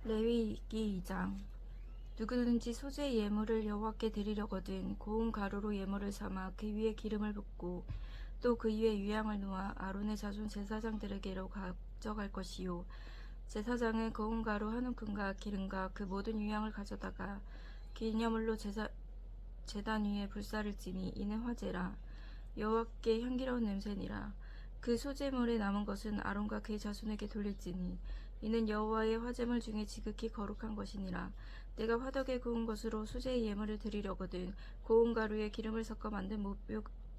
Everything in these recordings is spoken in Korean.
레위기 2장. 누구든지 소재의 예물을 여호와께 드리려거든 고운 가루로 예물을 삼아 그 위에 기름을 붓고 또 그 위에 유향을 놓아 아론의 자손 제사장들에게로 가져갈 것이요, 제사장은 고운 가루 한 움큼과 기름과 그 모든 유향을 가져다가 기념물로 제단 위에 불사를 지니 이는 화제라. 여호와께 향기로운 냄새니라. 그 소재물에 남은 것은 아론과 그의 자손에게 돌릴지니 이는 여호와의 화제물 중에 지극히 거룩한 것이니라. 내가 화덕에 구운 것으로 수제의 예물을 드리려거든 고운 가루에 기름을 섞어 만든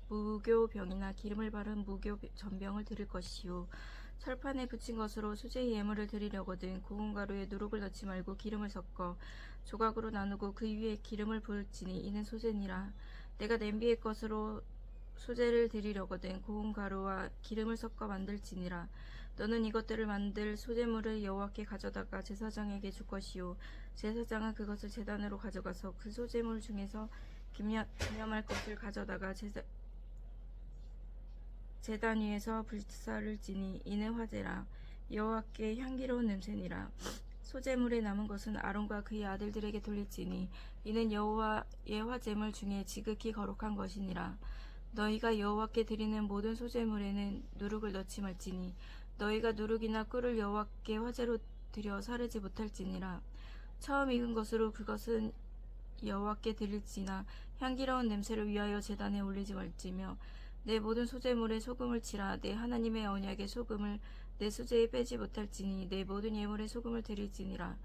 무교병이나 기름을 바른 무교 전병을 드릴 것이요, 철판에 붙인 것으로 수제의 예물을 드리려거든 고운 가루에 누룩을 넣지 말고 기름을 섞어 조각으로 나누고 그 위에 기름을 부을지니 이는 소재니라. 내가 냄비의 것으로 수제를 드리려거든 고운 가루와 기름을 섞어 만들지니라. 너는 이것들을 만들 소재물을 여호와께 가져다가 제사장에게 줄 것이요, 제사장은 그것을 제단으로 가져가서 그 소재물 중에서 기념할 것을 가져다가 제단 위에서 불사를 지니 이는 화제라. 여호와께 향기로운 냄새니라. 소재물에 남은 것은 아론과 그의 아들들에게 돌릴지니 이는 여호와의 화제물 중에 지극히 거룩한 것이니라. 너희가 여호와께 드리는 모든 소재물에는 누룩을 넣지 말지니 너희가 누룩이나 꿀을 여호와께 화제로 드려 사르지 못할지니라. 처음 익은 것으로 그것은 여호와께 드릴지나 향기로운 냄새를 위하여 제단에 올리지 말지며, 내 모든 소재물에 소금을 치라. 내 하나님의 언약의 소금을 내 수제에 빼지 못할지니 내 모든 예물에 소금을 드릴지니라.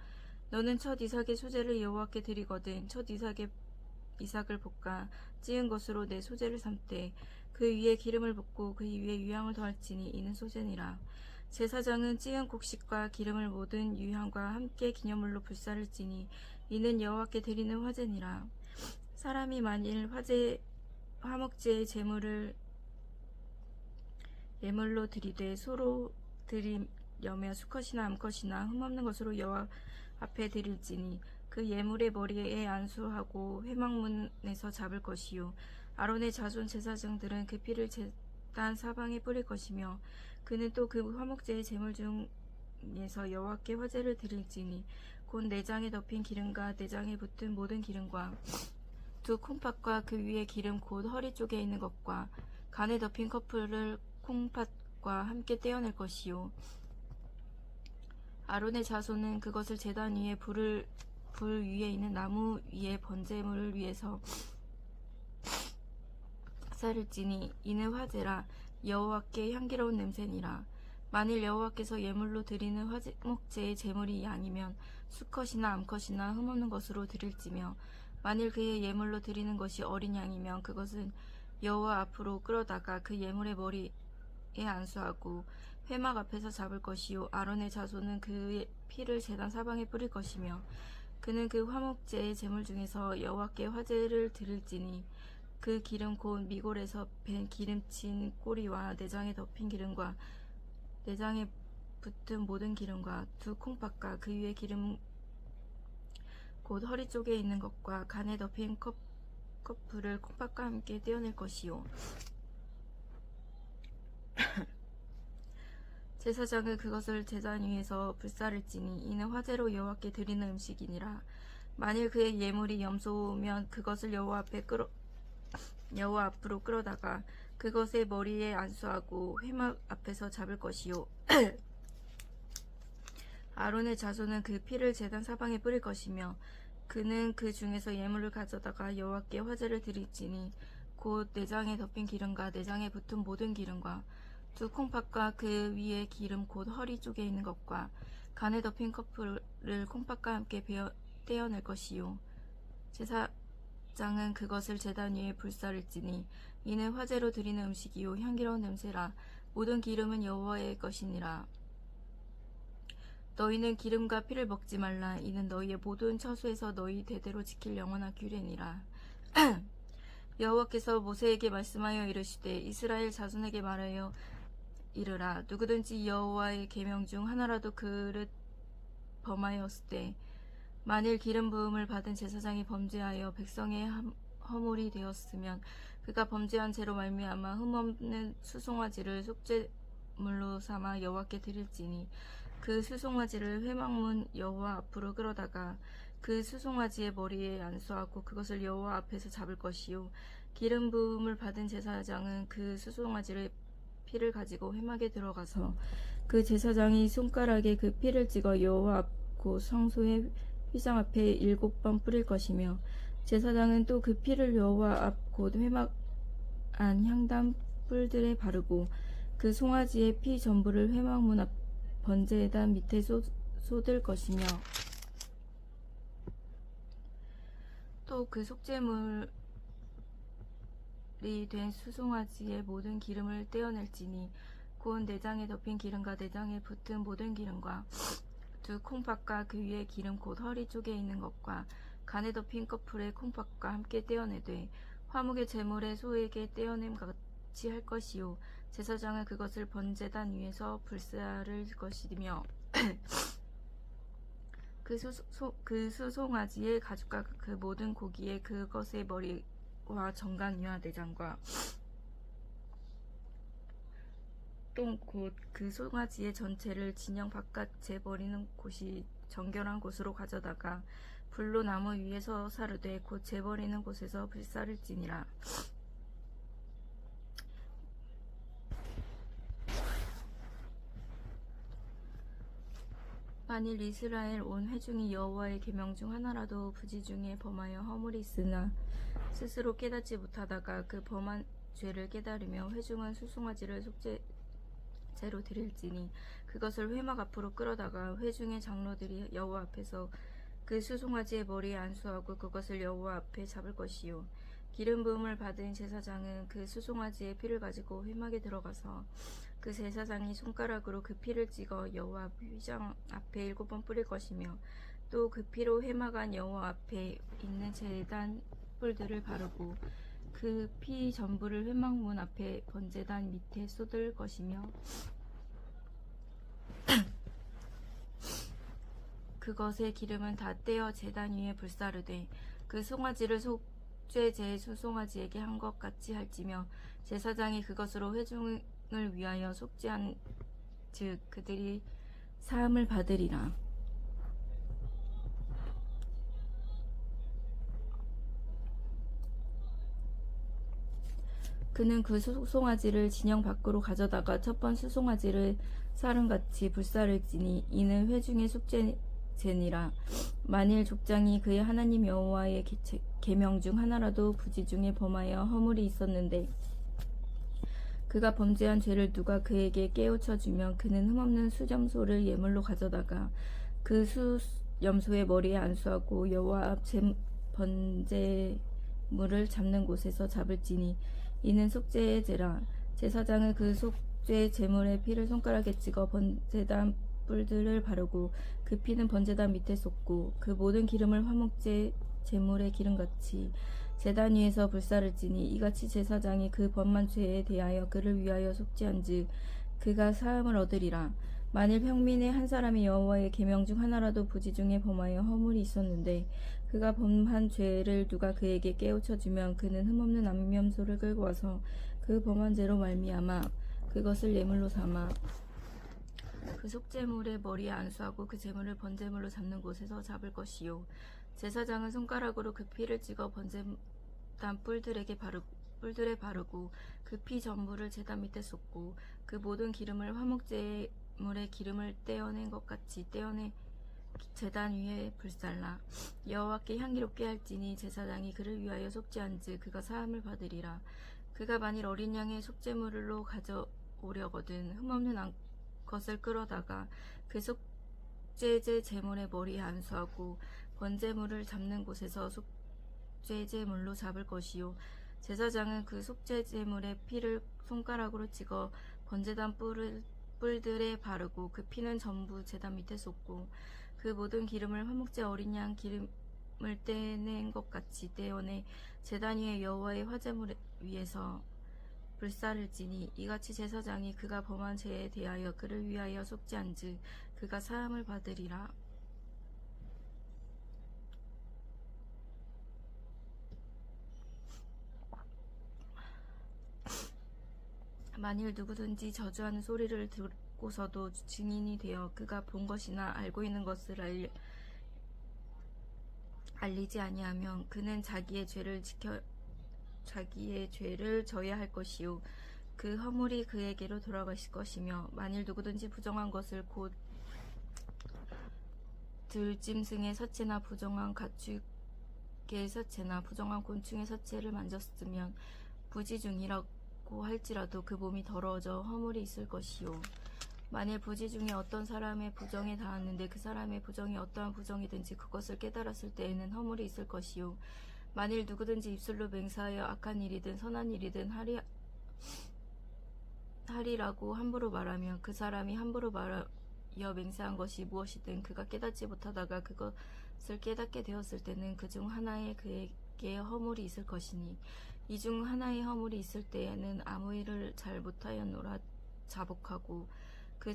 너는 첫 이삭의 소재를 여호와께 드리거든 첫 이삭을 볶아 찌은 것으로 내 소재를 삼되 그 위에 기름을 붓고 그 위에 유향을 더할지니 이는 소재니라. 제사장은 찌은 곡식과 기름을 모든 유향과 함께 기념물로 불사를 지니 이는 여호와께 드리는 화제니라. 사람이 만일 화목제의 제물을 예물로 드리되 소로 드리려며 수컷이나 암컷이나 흠없는 것으로 여호와 앞에 드릴지니 그 예물의 머리에 안수하고 회막문에서 잡을 것이요, 아론의 자손 제사장들은 그 피를 제단 사방에 뿌릴 것이며 그는 또 그 화목제의 제물 중에서 여호와께 화제를 드릴지니 곧 내장에 덮인 기름과 내장에 붙은 모든 기름과 두 콩팥과 그 위에 기름 곧 허리 쪽에 있는 것과 간에 덮인 커플을 콩팥과 함께 떼어낼 것이요, 아론의 자손은 그것을 제단 위에 불 위에 있는 나무 위에 번제물을 위해서 사를지니 이는 화제라. 여호와께 향기로운 냄새니라. 만일 여호와께서 예물로 드리는 화목제의 제물이 양이면 수컷이나 암컷이나 흠없는 것으로 드릴지며, 만일 그의 예물로 드리는 것이 어린 양이면 그것은 여호와 앞으로 끌어다가 그 예물의 머리에 안수하고 회막 앞에서 잡을 것이요, 아론의 자손은 그의 피를 제단 사방에 뿌릴 것이며 그는 그 화목제의 제물 중에서 여호와께 화제를 드릴지니 그 기름 곧 미골에서 밴 기름친 꼬리와 내장에 덮인 기름과 내장에 붙은 모든 기름과 두 콩팥과 그 위에 기름 곧 허리 쪽에 있는 것과 간에 덮인 커플을 콩팥과 함께 떼어낼 것이요, 제사장은 그것을 제단 위에서 불사를지니 이는 화제로 여호와께 드리는 음식이니라. 만일 그의 예물이 염소면 그것을 여호와 앞으로 끌어다가 그것의 머리에 안수하고 회막 앞에서 잡을 것이요, 아론의 자손은 그 피를 제단 사방에 뿌릴 것이며 그는 그 중에서 예물을 가져다가 여호와께 화제를 드릴지니 곧 내장에 덮인 기름과 내장에 붙은 모든 기름과 두 콩팥과 그 위에 기름 곧 허리 쪽에 있는 것과 간에 덮인 커플을 콩팥과 함께 떼어낼 것이요, 제사장은 그것을 제단 위에 불사를지니 이는 화제로 드리는 음식이요 향기로운 냄새라. 모든 기름은 여호와의 것이니라. 너희는 기름과 피를 먹지 말라. 이는 너희의 모든 처소에서 너희 대대로 지킬 영원한 규례니라. 여호와께서 모세에게 말씀하여 이르시되 이스라엘 자손에게 말하여 이르라. 누구든지 여호와의 계명 중 하나라도 그릇 범하였을 때 만일 기름 부음을 받은 제사장이 범죄하여 백성의 허물이 되었으면 그가 범죄한 죄로 말미암아 흠없는 수송아지를 속죄물로 삼아 여호와께 드릴지니 그 수송아지를 회막문 여호와 앞으로 끌어다가 그 수송아지의 머리에 안수하고 그것을 여호와 앞에서 잡을 것이요 기름 부음을 받은 제사장은 그 수송아지의 피를 가지고 회막에 들어가서 그 제사장이 손가락에 그 피를 찍어 여호와 앞 곧 성소의 휘장 앞에 7번 뿌릴 것이며 제사장은 또 그 피를 여호와 앞 곧 회막 안 향단 뿔들에 바르고 그 송아지의 피 전부를 회막문 앞 번제단 밑에 쏟을 것이며 또 그 속죄물이 된 수송아지의 모든 기름을 떼어낼지니 곧 내장에 덮인 기름과 내장에 붙은 모든 기름과 두 콩팥과 그 위에 기름 곧 허리 쪽에 있는 것과 간에 덮인 꺼풀의 콩팥과 함께 떼어내되 화목의 제물의 소에게 떼어냄 같이 할 것이요 제사장은 그것을 번제단 위에서 불사를 것이며 그 수송아지의 가죽과 그 모든 고기에 그것의 머리와 정강이와 내장과 똥 곧 그 송아지의 전체를 진영 바깥에 버리는 곳이 정결한 곳으로 가져다가 불로 나무 위에서 사르되 곧 재버리는 곳에서 불사를지니라. 만일 이스라엘 온 회중이 여호와의 계명 중 하나라도 부지 중에 범하여 허물이 있으나 스스로 깨닫지 못하다가 그 범한 죄를 깨달으며 회중은 수송아지를 속죄제로 드릴지니 그것을 회막 앞으로 끌어다가 회중의 장로들이 여호와 앞에서 그 수송아지의 머리에 안수하고 그것을 여호와 앞에 잡을 것이요 기름 부음을 받은 제사장은 그 수송아지의 피를 가지고 회막에 들어가서 그 제사장이 손가락으로 그 피를 찍어 여호와 휘장 앞에 7번 뿌릴 것이며 또 그 피로 회막 안 여호와 앞에 있는 제단 뿔들을 바르고 그 피 전부를 회막문 앞에 번제단 밑에 쏟을 것이며 그것의 기름은 다 떼어 제단 위에 불사르되 그 송아지를 속죄제의 수송아지에게 한 것 같이 할지며 제사장이 그것으로 회중을 위하여 속죄한 즉 그들이 사함을 받으리라. 그는 그 수송아지를 진영 밖으로 가져다가 첫 번 수송아지를 사름같이 불사를지니 이는 회중의 속죄제니라. 만일 족장이 그의 하나님 여호와의 계명 중 하나라도 부지 중에 범하여 허물이 있었는데 그가 범죄한 죄를 누가 그에게 깨우쳐 주면 그는 흠없는 수염소를 예물로 가져다가 그 수염소의 머리에 안수하고 여호와 앞 번제물을 잡는 곳에서 잡을지니 이는 속죄제라. 제사장은 그 속죄 제물의 피를 손가락에 찍어 번제단 뿔들을 바르고 그 피는 번제단 밑에 쏟고 그 모든 기름을 화목제 제물의 기름같이 제단 위에서 불사를지니 이같이 제사장이 그 범한 죄에 대하여 그를 위하여 속죄한즉 그가 사함을 얻으리라. 만일 평민의 한 사람이 여호와의 계명 중 하나라도 부지 중에 범하여 허물이 있었는데 그가 범한 죄를 누가 그에게 깨우쳐 주면 그는 흠없는 암염소를 끌고 와서 그 범한 죄로 말미암아 그것을 예물로 삼아 그 속죄물의 머리에 안수하고 그 제물을 번제물로 잡는 곳에서 잡을 것이요 제사장은 손가락으로 그 피를 찍어 번제단 뿔들에 바르고 그 피 전부를 제단 밑에 쏟고 그 모든 기름을 화목제물의 기름을 떼어낸 것 같이 떼어내 제단 위에 불살라. 여호와께 향기롭게 할지니 제사장이 그를 위하여 속죄한즉 그가 사함을 받으리라. 그가 만일 어린 양의 속죄물로 가져오려거든 흠없는 것을 끌어다가 그 속죄제 제물의 머리에 안수하고 번제물을 잡는 곳에서 속죄제물로 잡을 것이요 제사장은 그 속죄제물의 피를 손가락으로 찍어 번제단 뿔들에 바르고 그 피는 전부 제단 밑에 쏟고 그 모든 기름을 화목제 어린 양 기름을 떼낸 것 같이 떼어내 제단 위에 여호와의 화제물 위에서 불사를지니 이같이 제사장이 그가 범한 죄에 대하여 그를 위하여 속죄한즉 그가 사함을 받으리라. 만일 누구든지 저주하는 소리를 겪고서도 증인이 되어 그가 본 것이나 알고 있는 것을 알리지 아니하면 그는 자기의 죄를 져야 할 것이요 그 허물이 그에게로 돌아가실 것이며 만일 누구든지 부정한 것을 곧 들짐승의 사체나 부정한 가축의 사체나 부정한 곤충의 사체를 만졌으면 부지중이라고 할지라도 그 몸이 더러워져 허물이 있을 것이요 만일 부지 중에 어떤 사람의 부정에 닿았는데 그 사람의 부정이 어떠한 부정이든지 그것을 깨달았을 때에는 허물이 있을 것이요 만일 누구든지 입술로 맹세하여 악한 일이든 선한 일이든 하리라고 함부로 말하면 그 사람이 함부로 말하여 맹세한 것이 무엇이든 그가 깨닫지 못하다가 그것을 깨닫게 되었을 때는 그 중 하나에 그에게 허물이 있을 것이니 이 중 하나의 허물이 있을 때에는 아무 일을 잘 못하였노라 자복하고 그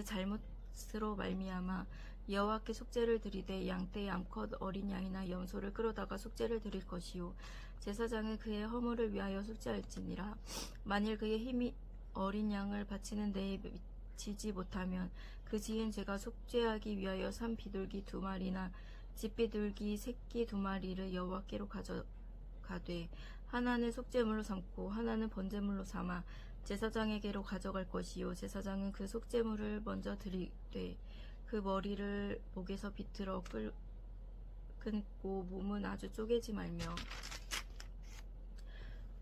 잘못으로 말미암아 여호와께 속죄를 드리되 양떼 암컷 어린 양이나 염소를 끌어다가 속죄를 드릴 것이요 제사장은 그의 허물을 위하여 속죄할지니라 만일 그의 힘이 어린 양을 바치는 데에 미치지 못하면 그 지은 죄가 속죄하기 위하여 산 비둘기 2마리나 집비둘기 새끼 2마리를 여호와께로 가져가되 하나는 속죄물로 삼고 하나는 번제물로 삼아 제사장에게로 가져갈 것이요 제사장은 그 속죄물을 먼저 드리되 그 머리를 목에서 비틀어 끊고 몸은 아주 쪼개지 말며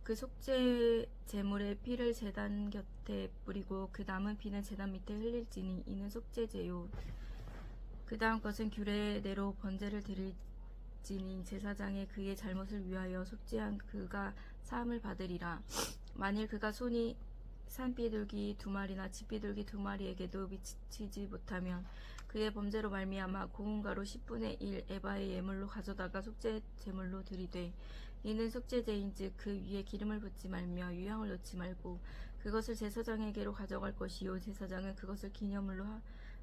그 속죄 제물의 피를 제단 곁에 뿌리고 그 남은 피는 제단 밑에 흘릴지니 이는 속죄제요 그 다음 것은 규례대로 번제를 드릴지니 제사장의 그의 잘못을 위하여 속죄한 그가 사함을 받으리라 만일 그가 손이 산비둘기 2마리나 집비둘기 2마리에게도 미치지 못하면 그의 범죄로 말미암아 고운 가루 10분의 1 에바의 예물로 가져다가 속죄 제물로 드리되 이는 속죄제인즉 그 위에 기름을 붓지 말며 유향을 넣지 말고 그것을 제사장에게로 가져갈 것이요 제사장은 그것을 기념물로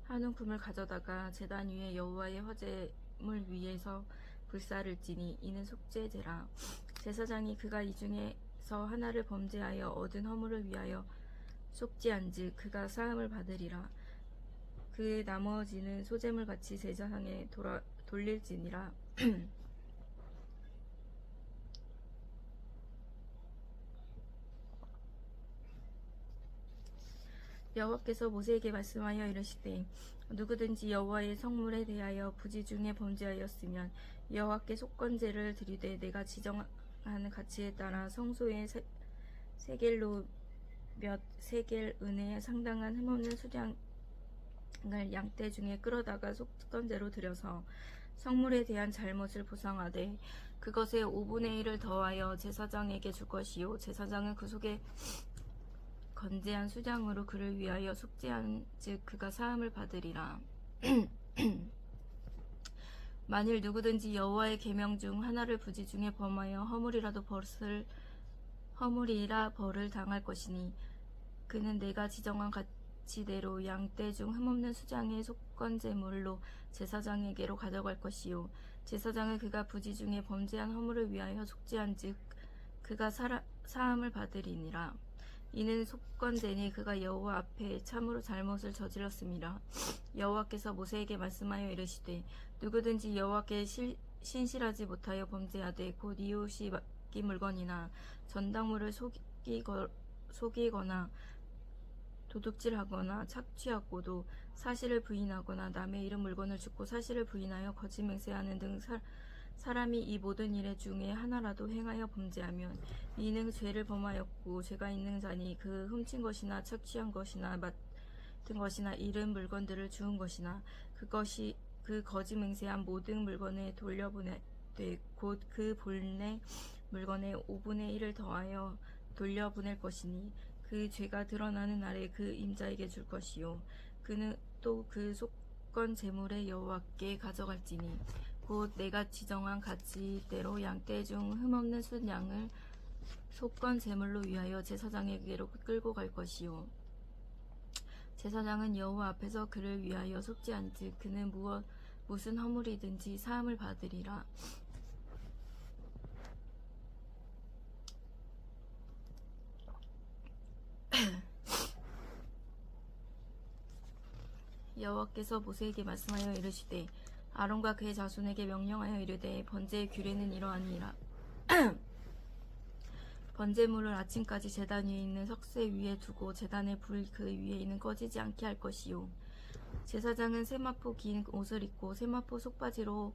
한 움큼을 가져다가 제단 위에 여호와의 화제물 위에서 불사를지니 이는 속죄제라 제사장이 그가 이 중에서 하나를 범죄하여 얻은 허물을 위하여 속죄한즉 그가 사함을 받으리라 그 나머지는 소제물 같이 제사장에 돌릴지니라 여호와께서 모세에게 말씀하여 이르시되 누구든지 여호와의 성물에 대하여 부지 중에 범죄하였으면 여호와께 속건제를 드리되 내가 지정한 가치에 따라 성소의 세겔로 몇 세겔 은혜에 상당한 흠없는 수량을 양떼 중에 끌어다가 속건제로 드려서 성물에 대한 잘못을 보상하되 그것의 5분의 1을 더하여 제사장에게 줄 것이요 제사장은 그 속에 건재한 수량으로 그를 위하여 속죄한즉 그가 사함을 받으리라. 만일 누구든지 여호와의 계명 중 하나를 부지 중에 범하여 허물이라 벌을 당할 것이니 그는 내가 지정한 가치대로 양떼 중 흠없는 수장의 속건제물로 제사장에게로 가져갈 것이요 제사장은 그가 부지 중에 범죄한 허물을 위하여 속죄한즉 그가 사함을 받으리니라. 이는 속건제니 그가 여호와 앞에 참으로 잘못을 저질렀음이라. 여호와께서 모세에게 말씀하여 이르시되 누구든지 여호와께 신실하지 못하여 범죄하되 곧 이웃이 맡긴 물건이나 전당물을 속이거나 도둑질하거나 착취하고도 사실을 부인하거나 남의 이름 물건을 줍고 사실을 부인하여 거짓 맹세하는 등 사람이 이 모든 일 중에 하나라도 행하여 범죄하면 이는 죄를 범하였고 죄가 있는 자니 그 훔친 것이나 착취한 것이나 맡은 것이나 잃은 물건들을 주운 것이나 그것이 그 거짓 맹세한 모든 물건에 돌려보내되 곧 그 본래 물건의 5분의 1을 더하여 돌려보낼 것이니 그 죄가 드러나는 날에 그 임자에게 줄 것이요 그는 또 그 속건 제물의 여호와께 가져갈지니 곧 내가 지정한 가치대로 양떼 중 흠없는 순양을 속건 제물로 위하여 제사장에게로 끌고 갈 것이요 제사장은 여호와 앞에서 그를 위하여 속죄한즉 그는 무슨 허물이든지 사함을 받으리라. 여호와께서 모세에게 말씀하여 이르시되 아론과 그의 자손에게 명령하여 이르되 번제의 규례는 이러하니라. 번제물을 아침까지 제단 위에 있는 석쇠 위에 두고 제단의 불이 그 위에 있는 꺼지지 않게 할 것이요. 제사장은 세마포 긴 옷을 입고 세마포 속바지로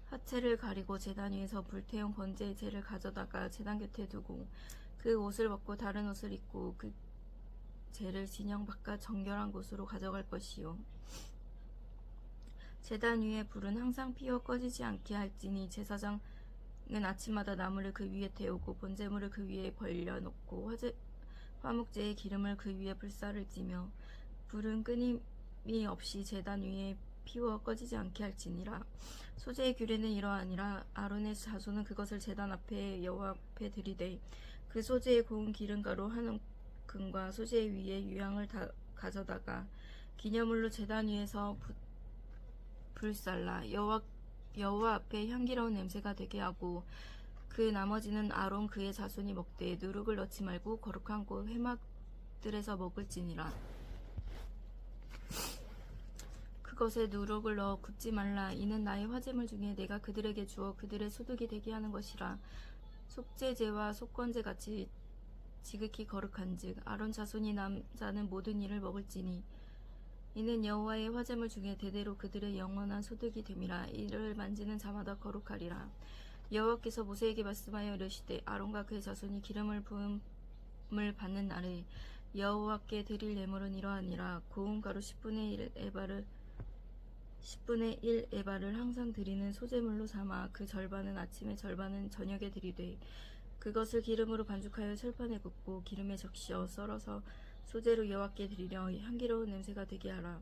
하체를 가리고 제단 위에서 불태운 번제의 재를 가져다가 제단 곁에 두고 그 옷을 벗고 다른 옷을 입고 그 재를 진영 바깥 정결한 곳으로 가져갈 것이요. 제단 위에 불은 항상 피어 꺼지지 않게 할지니 제사장은 아침마다 나무를 그 위에 태우고 번제물을 그 위에 벌려놓고 화목제의 기름을 그 위에 불사를 찌며 불은 끊임이 없이 제단 위에 피워 꺼지지 않게 할지니라. 소제의 규례는 이러하니라. 아론의 자손은 그것을 제단 앞에 여호와 앞에 들이되 그 소제의 고운 기름가루 한 움큼과 소제 위에 유향을 다 가져다가 기념물로 제단 위에서 불살라 여호와 앞에 향기로운 냄새가 되게 하고 그 나머지는 아론 그의 자손이 먹되 누룩을 넣지 말고 거룩한 곳 회막들에서 먹을지니라. 그것에 누룩을 넣어 굽지 말라. 이는 나의 화제물 중에 내가 그들에게 주어 그들의 소득이 되게 하는 것이라. 속죄제와 속건제 같이 지극히 거룩한즉 아론 자손이 남자는 모든 일을 먹을지니 이는 여호와의 화제물 중에 대대로 그들의 영원한 소득이 됨이라. 이를 만지는 자마다 거룩하리라. 여호와께서 모세에게 말씀하여 이르시되 아론과 그의 자손이 기름을 부음을 받는 날에 여호와께 드릴 예물은 이러하니라. 고운 가루 10분의 1 에바를 항상 드리는 소제물로 삼아 그 절반은 아침에 절반은 저녁에 드리되 그것을 기름으로 반죽하여 철판에 굽고 기름에 적셔 썰어서 소제로 여호와께 드리려 향기로운 냄새가 되게 하라.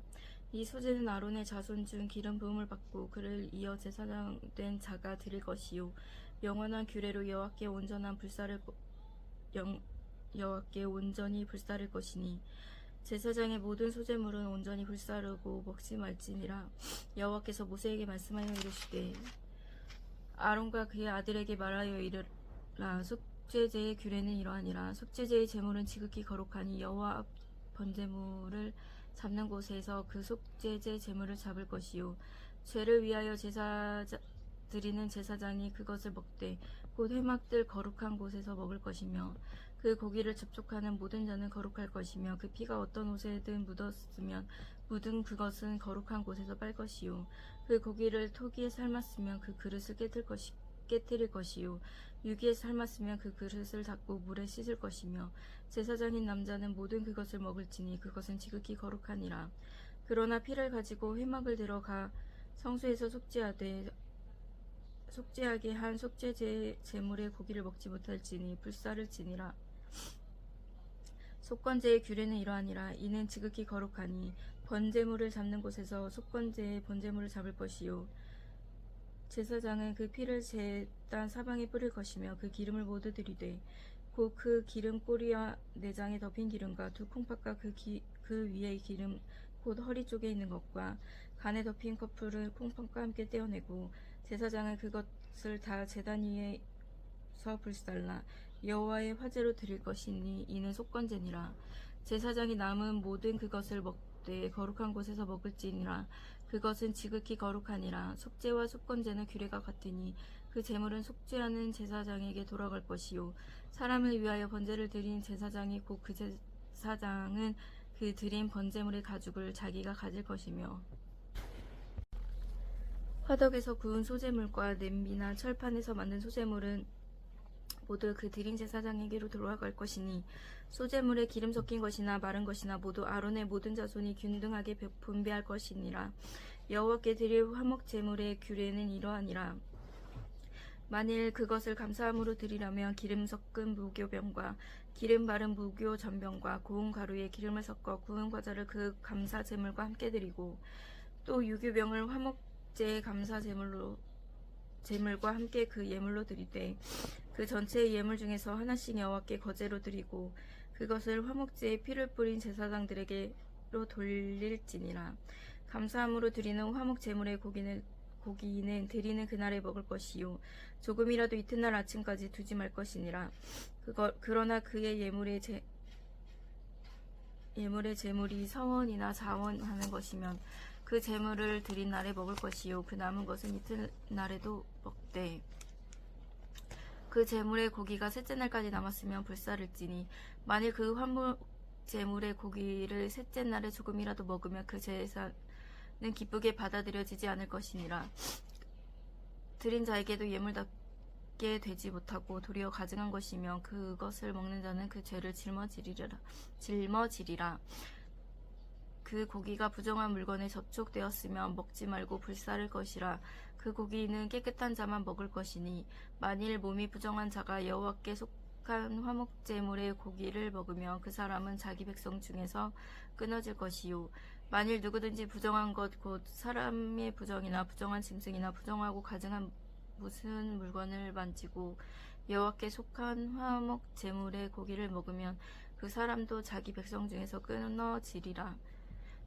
이 소제는 아론의 자손 중 기름 부음을 받고 그를 이어 제사장 된 자가 드릴 것이요 영원한 규례로 여호와께 온전히 불사를 것이니 제사장의 모든 소제물은 온전히 불사르고 먹지 말지니라. 여호와께서 모세에게 말씀하여 이르시되 아론과 그의 아들에게 말하여 이르라. 속죄제의 규례는 이러하니라. 속죄제의 제물은 지극히 거룩하니 여호와 앞 번제물을 잡는 곳에서 그 속죄제 제물을 잡을 것이요 죄를 위하여 제사 드리는 제사장이 그것을 먹되 곧 회막들 거룩한 곳에서 먹을 것이며 그 고기를 접촉하는 모든 자는 거룩할 것이며 그 피가 어떤 옷에든 묻었으면 묻은 그것은 거룩한 곳에서 빨 것이요 그 고기를 토기에 삶았으면 그 그릇을 깨뜨릴 것이요 유기에 삶았으면 그 그릇을 닦고 물에 씻을 것이며 제사장인 남자는 모든 그것을 먹을지니 그것은 지극히 거룩하니라. 그러나 피를 가지고 회막을 들어가 성소에서 속죄하게 한 속죄제 제물의 고기를 먹지 못할지니 불사를지니라. 속건제의 규례는 이러하니라. 이는 지극히 거룩하니 번제물을 잡는 곳에서 속건제의 번제물을 잡을 것이요 제사장은 그 피를 제단 사방에 뿌릴 것이며 그 기름을 모두 들이되 곧 그 기름 꼬리와 내장에 덮인 기름과 두 콩팥과 그 위의 기름 곧 허리 쪽에 있는 것과 간에 덮인 커플을 콩팥과 함께 떼어내고 제사장은 그것을 다 제단 위에서 불살라 여호와의 화제로 드릴 것이니 이는 속건제니라. 제사장이 남은 모든 그것을 먹되 거룩한 곳에서 먹을지니라. 그것은 지극히 거룩하니라. 속죄와 속건제는 규례가 같으니 그 제물은 속죄하는 제사장에게 돌아갈 것이요 사람을 위하여 번제를 드린 제사장이 곧 그 제사장은 그 드린 번제물의 가죽을 자기가 가질 것이며 화덕에서 구운 소제물과 냄비나 철판에서 만든 소제물은 모두 그 드린 제사장에게로 돌아갈 것이니 소제물에 기름 섞인 것이나 마른 것이나 모두 아론의 모든 자손이 균등하게 분배할 것이니라. 여호와께 드릴 화목 제물의 규례는 이러하니라. 만일 그것을 감사함으로 드리려면 기름 섞은 무교병과 기름 바른 무교 전병과 고운 가루에 기름을 섞어 구운 과자를 그 감사 제물과 함께 드리고 또 유교병을 화목제 감사 제물과 함께 그 예물로 드리되 그 전체의 예물 중에서 하나씩 여호와께 거제로 드리고 그것을 화목제에 피를 뿌린 제사장들에게로 돌릴지니라. 감사함으로 드리는 화목 제물의 고기는 드리는 그날에 먹을 것이요 조금이라도 이튿날 아침까지 두지 말 것이니라. 그러나 그의 예물의 제물이 서원이나 자원하는 것이면 그 제물을 드린 날에 먹을 것이요 그 남은 것은 이튿날에도 먹되 그 제물의 고기가 셋째 날까지 남았으면 불사를지니 만일 그 화목 제물의 고기를 셋째 날에 조금이라도 먹으면 그 제사는 기쁘게 받아들여지지 않을 것이니라. 드린 자에게도 예물답게 되지 못하고 도리어 가증한 것이며 그것을 먹는 자는 그 죄를 짊어지리라. 그 고기가 부정한 물건에 접촉되었으면 먹지 말고 불사를 것이라. 그 고기는 깨끗한 자만 먹을 것이니 만일 몸이 부정한 자가 여호와께 속한 화목제물의 고기를 먹으면 그 사람은 자기 백성 중에서 끊어질 것이요 만일 누구든지 부정한 것 곧 사람의 부정이나 부정한 짐승이나 부정하고 가증한 무슨 물건을 만지고 여호와께 속한 화목제물의 고기를 먹으면 그 사람도 자기 백성 중에서 끊어지리라.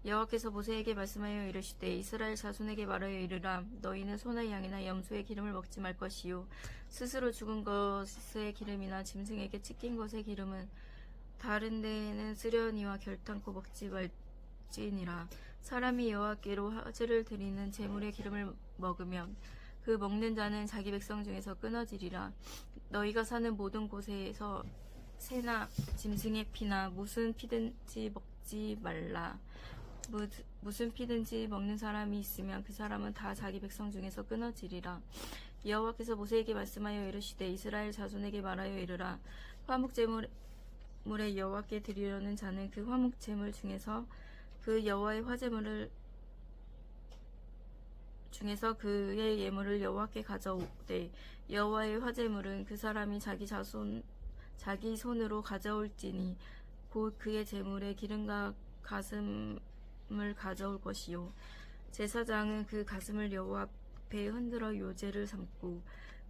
여호와께서 모세에게 말씀하여 이르시되 이스라엘 자손에게 말하여 이르라. 너희는 소나 양이나 염소의 기름을 먹지 말 것이요 스스로 죽은 것의 기름이나 짐승에게 찢긴 것의 기름은 다른 데에는 쓰려니와 결탄코 먹지 말지니라. 사람이 여호와께로 화제를 드리는 제물의 기름을 먹으면 그 먹는 자는 자기 백성 중에서 끊어지리라. 너희가 사는 모든 곳에서 새나 짐승의 피나 무슨 피든지 먹지 말라. 무슨 피든지 먹는 사람이 있으면 그 사람은 다 자기 백성 중에서 끊어지리라. 여호와께서 모세에게 말씀하여 이르시되 이스라엘 자손에게 말하여 이르라. 화목제물에 여호와께 드리려는 자는 그 화목제물 중에서 그 여호와의 화제물을 중에서 그의 예물을 여호와께 가져오되 여호와의 화제물은 그 사람이 자기 손으로 가져올지니 곧 그의 제물의 기름과 가슴을 가져올 것이요 제사장은 그 가슴을 여호와 앞에 흔들어 요제를 삼고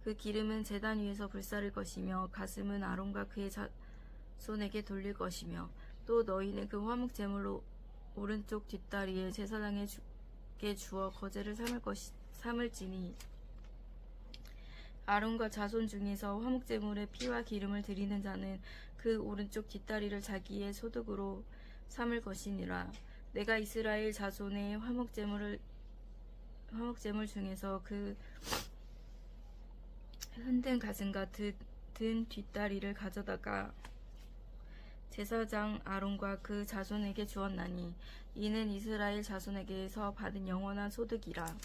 그 기름은 제단 위에서 불사를 것이며 가슴은 아론과 그의 자손에게 돌릴 것이며 또 너희는 그 화목 제물로 오른쪽 뒷다리에 제사장에게 주어 거제를 삼을지니 아론과 자손 중에서 화목 제물의 피와 기름을 드리는 자는 그 오른쪽 뒷다리를 자기의 소득으로 삼을 것이니라. 내가 이스라엘 자손의 화목제물 중에서 그 흔든 가슴과 든 뒷다리를 가져다가 제사장 아론과 그 자손에게 주었나니 이는 이스라엘 자손에게서 받은 영원한 소득이라.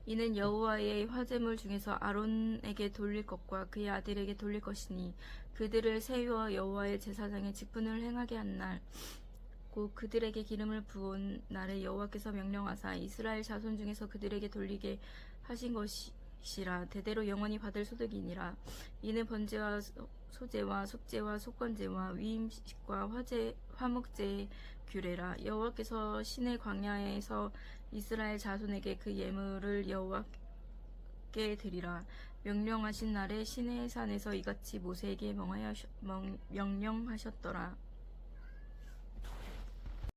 이는 여호와의 화제물 중에서 아론에게 돌릴 것과 그의 아들에게 돌릴 것이니 그들을 세워 여호와의 제사장의 직분을 행하게 한 날 곧 그들에게 기름을 부은 날에 여호와께서 명령하사 이스라엘 자손 중에서 그들에게 돌리게 하신 것이라. 대대로 영원히 받을 소득이니라. 이는 번제와 소제와 속제와 속건제와 위임식과 화목제의 규례라. 여호와께서 신의 광야에서 이스라엘 자손에게 그 예물을 여호와께 드리라 명령하신 날에 시내산에서 이같이 모세에게 명령하셨더라.